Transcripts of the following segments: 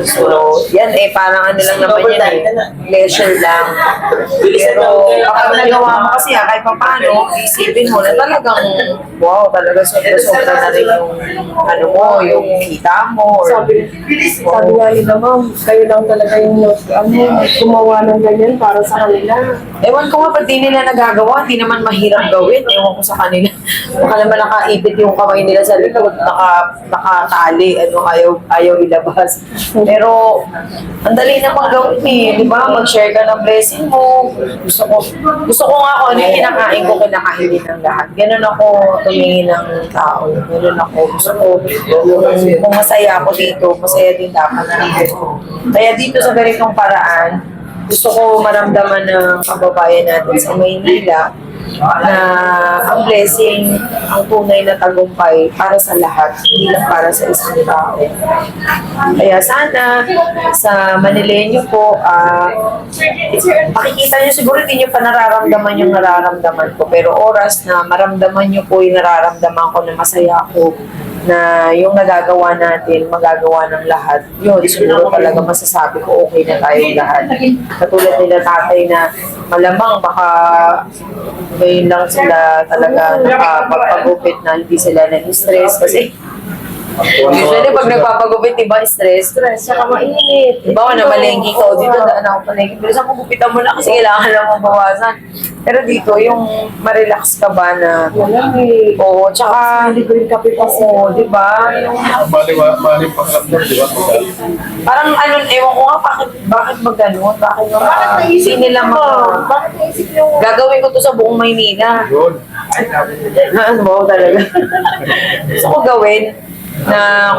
So, yan parang ano lang naman yan pleasure lang. Pero kapag nagawa mo kasi kahit pa paano, isipin mo na talagang, wow, talaga sobra-sobra na rin yung ano mo, yung kita mo. Sabi nga nila, ma'am, kayo lang talaga yung gumawa ng ganyan para sa kanila. Ewan ko nga, pag di nila nagagawa, di naman mahirap gawin. Ewan ko sa kanila. Baka naman nakaipit yung kamay nila sa likod, nakatali, ayaw ilabas. Pero, ang dali namang gawin eh, di ba? Mag-share ka ng blessing mo. Gusto ko nga kung ano yung kinakain ko, kinakain din ng lahat. Ganun ako tumingin ng tao. Ganun ako. Gusto ko, kung masaya ako dito, masaya din dapat dito. Kaya dito sa ganitong paraan, gusto ko maramdaman ng kababayan natin sa Maynila na ang blessing, ang tunay na tagumpay para sa lahat, hindi lang para sa isang tao. Kaya sana sa Manileño po, makikita nyo siguro hindi nyo pa nararamdaman yung nararamdaman ko, pero oras na maramdaman nyo po yung nararamdaman ko na masaya ako, na yung nagagawa natin, magagawa ng lahat, yun, siguro talaga masasabi ko okay na tayong lahat. Katulad nila tatay na malamang baka ngayon lang sila talaga nakapagpagupit na hindi sila na-stress kasi usually pag nagpapagupit, diba, stress, saka mainit. Diba, na malengki ka o dito, daan ako palengki. Pero saan gupitan mo na kasi kailangan lang mabawasan. Pero dito, yung ma-relax ka ba na, oo, tsaka, oo, diba, yung, Mali pagkakot, di ba? parang ano, ewan ko nga, bakit mag-ganon? Bakit naisip nila bakit naisip yung, gagawin ko to sa buong Maynila. Yun. Ano mo talaga? Gusto ko gawin na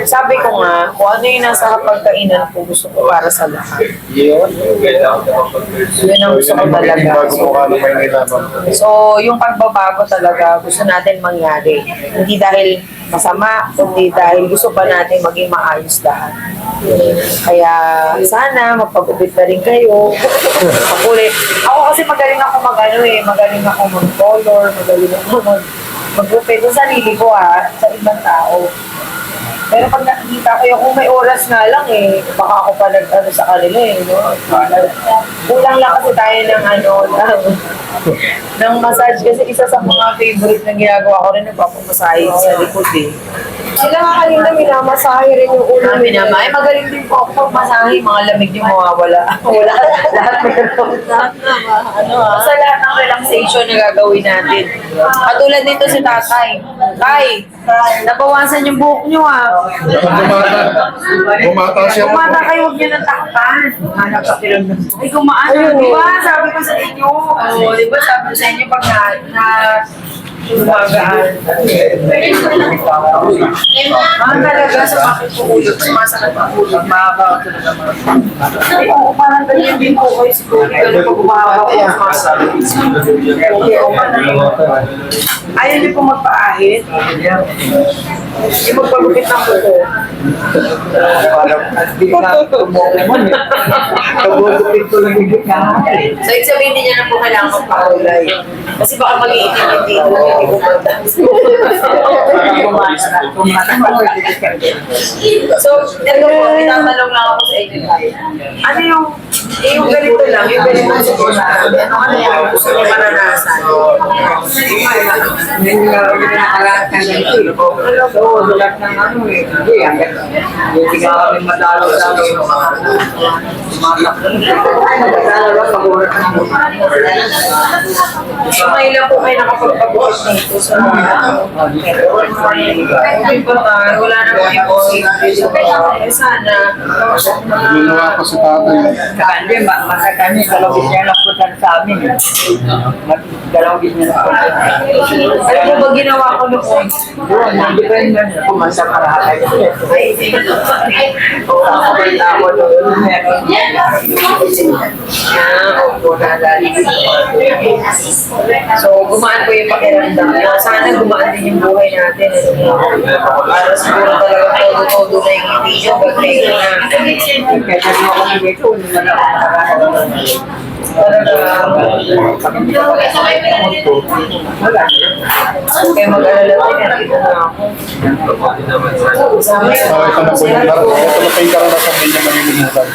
sabi ko nga, kung ano yung nasa pagkainan ko, gusto ko para sa lahat. Yun. Yun ang gusto ko talaga. Bago mo ka na may nilaman. So, yung pagbabago talaga, gusto natin mangyari. Hindi dahil masama, kundi dahil gusto pa natin maging maayos lahat. Kaya sana mapag-upit na rin kayo. Makulit. Ako kasi magaling ako magaling ako mag-color, magaling ako mag-upit sa sarili ko sa ibang tao. Pero pag nakikita ko yung kung may oras nga lang baka ako pa nag-ano sa kanila no? Kulang lang kasi tayo ng massage kasi isa sa mga favorite na ginagawa ko rin nagpapamasahe sa likod Sila nga kanina minamasahe rin yung ulo nila. Magaling din po ako pagmasahe, mga lamig yung mawawala. Wala, lahat meron. Sa lahat ng relaxation na gagawin natin. Katulad nito si tatay. Tay, nabawasan yung buhok nyo Bumata siya. Kumata kayo, huwag nyo nang takpan. Ay, kumaan na, di ba? Sabi ko sa inyo. Di ba sabi ko sa inyo pag umagaan. Talaga sa bakit po ulo, sumasakit ang ulo, mahaba ito na naman. Parang ganyan din po kayo siguro, ganyan po mahaba po sumasakit. Ayaw niyo po magpaahit? Yung magpagupit ng kuko. So, ibig sabihin din niya na po kailangan magpakulay. Kasi baka mag-iitin yung dito, hindi ko So, ito po, tinatanong lang ako sa inyo. Ano yung ganito lang, yung ganito siguro na, ano yung gusto nyo maranasan? Hindi nakalahat ng ganito. Oo, dulat ng ano Hindi, hindi ka kami madalo sa amin. So, may ilan po kayo nakapagpag-uwas nito sa wala na po yung sana. Ginawa ko si tatay. Hindi, masa kami, dalawang niya lang po sa amin. Dalawang niya lang po. Ano po ba ginawa ko noon? Doon, hindi ba yun kumasa parahay? Ako doon. Opo, nadali. So, gumaan po yung pakiramdam nyo. Sana gumaan din yung buhay natin. Para siguro talaga todo na yung video. Pag-take na. Kaya kami dito, hindi na ako Kaya mag-alala tayo, nandito na ako. Okay, ito na po yung ito na po yung karanasan ninyo malilimutan.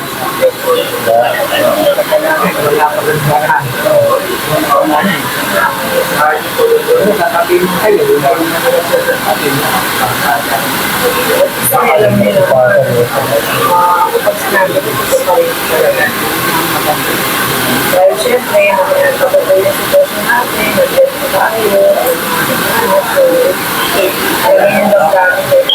Alam niyo naman, pag sinabi ko pa rin talaga. Dahil syempre, napagay yung sitwasyon natin, nag-get ko tayo, alam niyo lang dami pero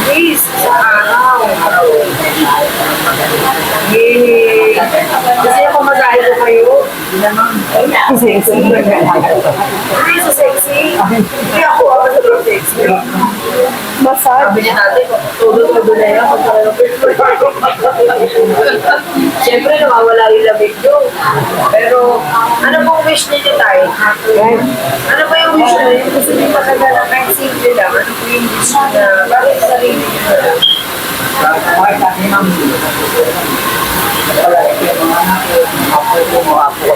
please, sa araw. Kasi ako mag-ahil ko kayo. Sexy. Hindi so sexy. Hindi ako so sexy. Massage. Sabi niya natin, todo na yan. Siyempre, nawawala yung lamig nyo. Pero, ano pong wish niyo tayo? Ano ba yung wish niyo? Gusto niyo matagal na kahit simple lang. Ano po yung wish na bakit sa sarili niyo na lang?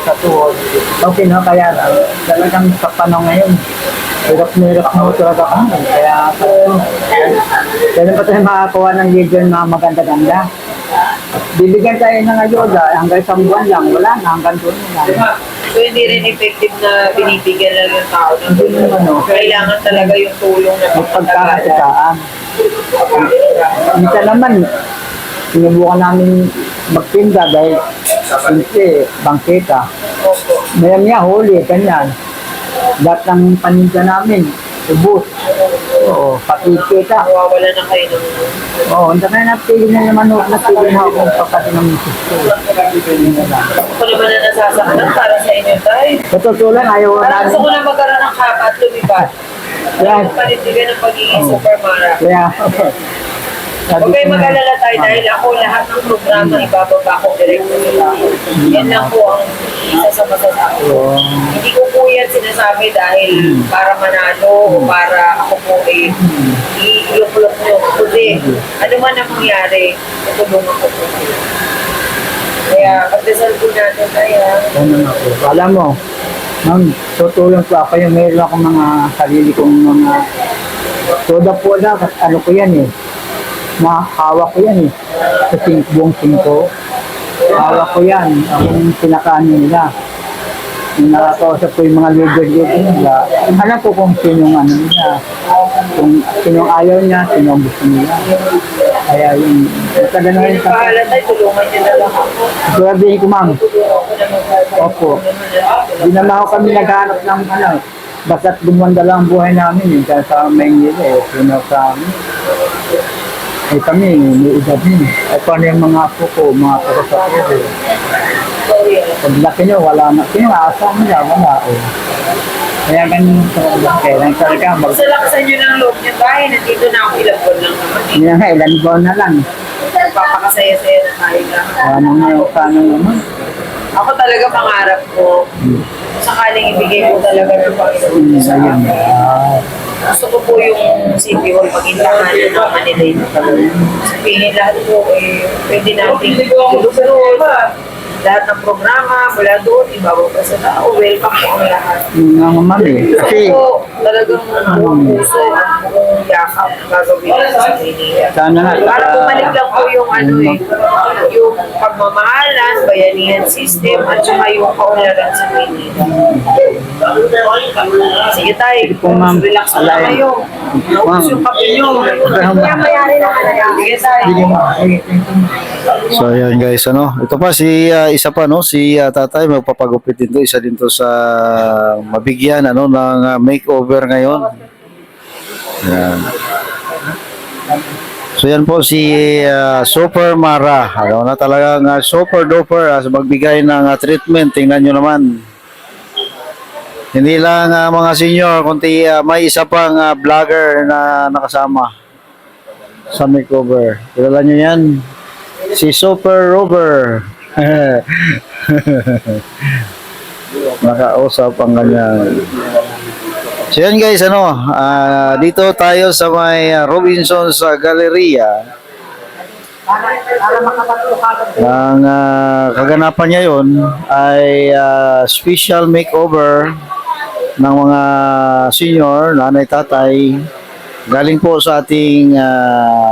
Sa tuhod. Okay na, kaya talagang sa panahon ngayon, hirap na hirap mo talaga kami. Kaya kailan pa tayo makakuha ng video na maganda-ganda. Bibigyan tayo ng ayuda hanggang isang buwan lang, wala na, hanggang doon lang. So, hindi rin effective na binibigyan lang yung tao ng tulong. Kailangan talaga yung tulong na Pagkakakitaan. Minsan naman, sinubukan namin magtinda dahil simple, bangketa. Opo. Maya huli, ganyan. Lahat ng paninda namin, ubus. Oo, pati kita. Nawawala na kayo ng... Oo, hindi na napili na naman napili na ako pagkati ng misis ko. Ako naman na nasasaktan para sa inyo tayo. Sa totoo lang, ayaw Parang gusto ko namin. na magkaroon ng kapa at lumipat. Kaya, Panindigan ng pagiging super mara. kaya, sabi Huwag kayo ko na- mag-alala tayo dahil ako lahat ng programa ibababa ko direkto sa tao. Yan lang po ang isa sa masasabi ko. Oo. Hindi ko po yan sinasabi dahil para manalo o para ako po i-iuklok nyo. Kundi, ano man ang mangyari, tutulungan ko po. Kaya, pagdasal po natin tayo. Ano na po. Alam mo, ma'am, tutulong po ako yung meron akong mga sarili kong mga soda po na, ano ko yan eh. Hawak ko yan eh. Sa buong 5. Hawak ko yan. Akong pinakaano nila. Yung nakakausap ko yung mga leader nila. Alam ko kung sinong ano nila. Kung sinong ayaw niya, sinong gusto nila. Kaya yung tagal na Hindi rin na pahala tayo, tulungan nyo na lang ako. sabihin ko, ma'am, Tulungan ko naman tayo. Opo. Di naman ako kami naghanap ng ano, basta't gumanda lang ang buhay namin eh, dahil sa Maynila eh, puno sa amin. Eh kami, may edad din. Eh paano yung mga apo ko, mga kapasapos eh. Pag laki nyo, wala na. Sino aasama nila, wala eh. Kaya ganun talaga, kailan talaga mag... Sa lakasan nyo ng loob nyo tayo, nandito na ako ilang buwan lang naman eh. Hindi nga, ilan buwan na lang. Papakasaya-saya na tayo lang. Ano nga, paano naman. Ako talaga pangarap ko, sakaling ibigay ko talaga ng Panginoon sa Ayun. akin. Gusto ko po yung City Hall pagintahan ng Manila. Sabihin lahat po, pwede natin tulog-tulog. Lahat ng programa, mula doon, ibabang pa sa tao, welcome po ang lahat. Yung nga ma'am eh. Kasi, Gusto ko talagang buong puso at buong yakap gagawin ko sa Manila. sana nga. Para bumalik lang po yung ano yung pagmamahalan, bayanihan system, at saka yung kaunlaran sa Manila. Sige tayo, po, ma'am. relax na Alay. kayo. Ma'am. Naubos yung kape nyo. Kaya mayari na kaya. Sige tayo. So ayan guys, ano, ito pa si isa pa no, si tatay magpapagupit din to, isa din to sa mabigyan ano ng makeover ngayon. Ayan. So yan po si Super Mara, ano na talagang super duper sa magbigay ng treatment. Tingnan nyo naman. Hindi lang mga senior, kundi may isa pang vlogger na nakasama sa makeover. Kilala nyo yan? Si Super Rover. Nakausap ang kanyang. So yan guys, ano, dito tayo sa may Robinson's Galleria. Para makatatlo kagad. Ang kaganapan niya yon ay special makeover ng mga senior, nanay, tatay, galing po sa ating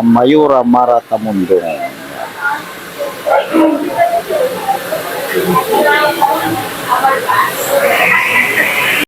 Mayura Mara Tamundong.